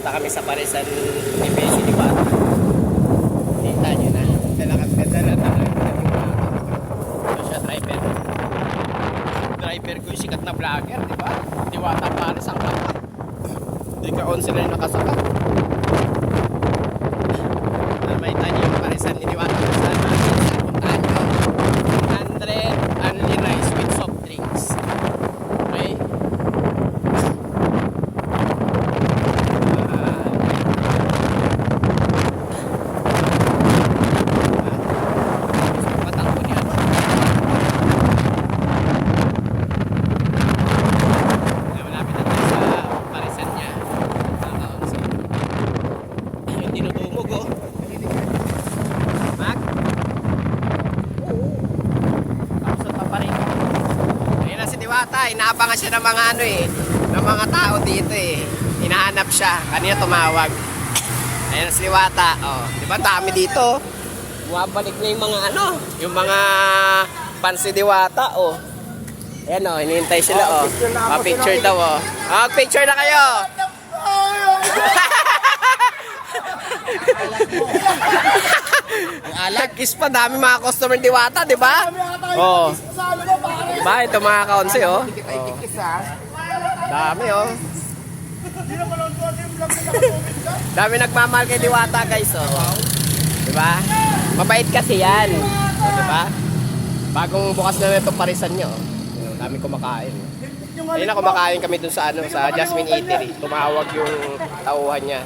Punta kami sa Parisan ni Bessie Diwata. Kita nyo na. Ganda na. Ito siya, driver. Driver ko yung sikat na vlogger, di ba? Diwata Paris ang lahat. Hindi ka on sila yung nakasakat. May tayo yung Parisan ni Diwata. Saan natin sa puntaan nyo? 100 only rice with soft drinks. Okay? Inaabangan siya ng mga ng mga tao dito eh. Hinahanap siya. Kanina tumawag. Ayun si Diwata. Oh, di ba dami dito? Bumabalik na yung mga yung mga fans ni Diwata oh. Ayan oh, hinihintay sila oh. Pa-picture daw oh. Picture na kayo. Ang alat. Kiss pa, dami mga customer ni Diwata, di ba? Oh. Diba? Ito mga kaonsi, oh. Dami, oh. Dami nagmamahal kay Diwata, guys, oh. Diba? Mabait kasi yan. Diba? Bagong bukas na ito Parisan nyo. Dami kumakain. Ayun na, kumakain kami dun sa, sa Jasmine Eatery. Tumawag yung tauhan niya.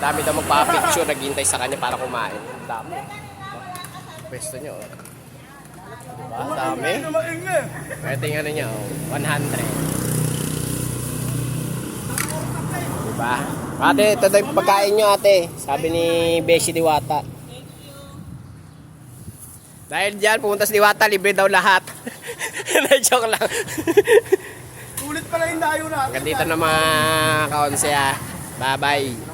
Dami daw magpa-picture, naghihintay sa kanya para kumain. Dami. Pwesto nyo, oh. Diba? Dami. Ito yung niya, oh. 100. Diba? Ate, ito daw yung pagkain nyo, ate. Sabi ni Bessie Diwata. Dahil dyan, pumunta si Diwata, libre daw lahat. Na-joke lang. Ulit pala yung dayo na. Hanggang dito na mga kaonse, ah. Bye-bye.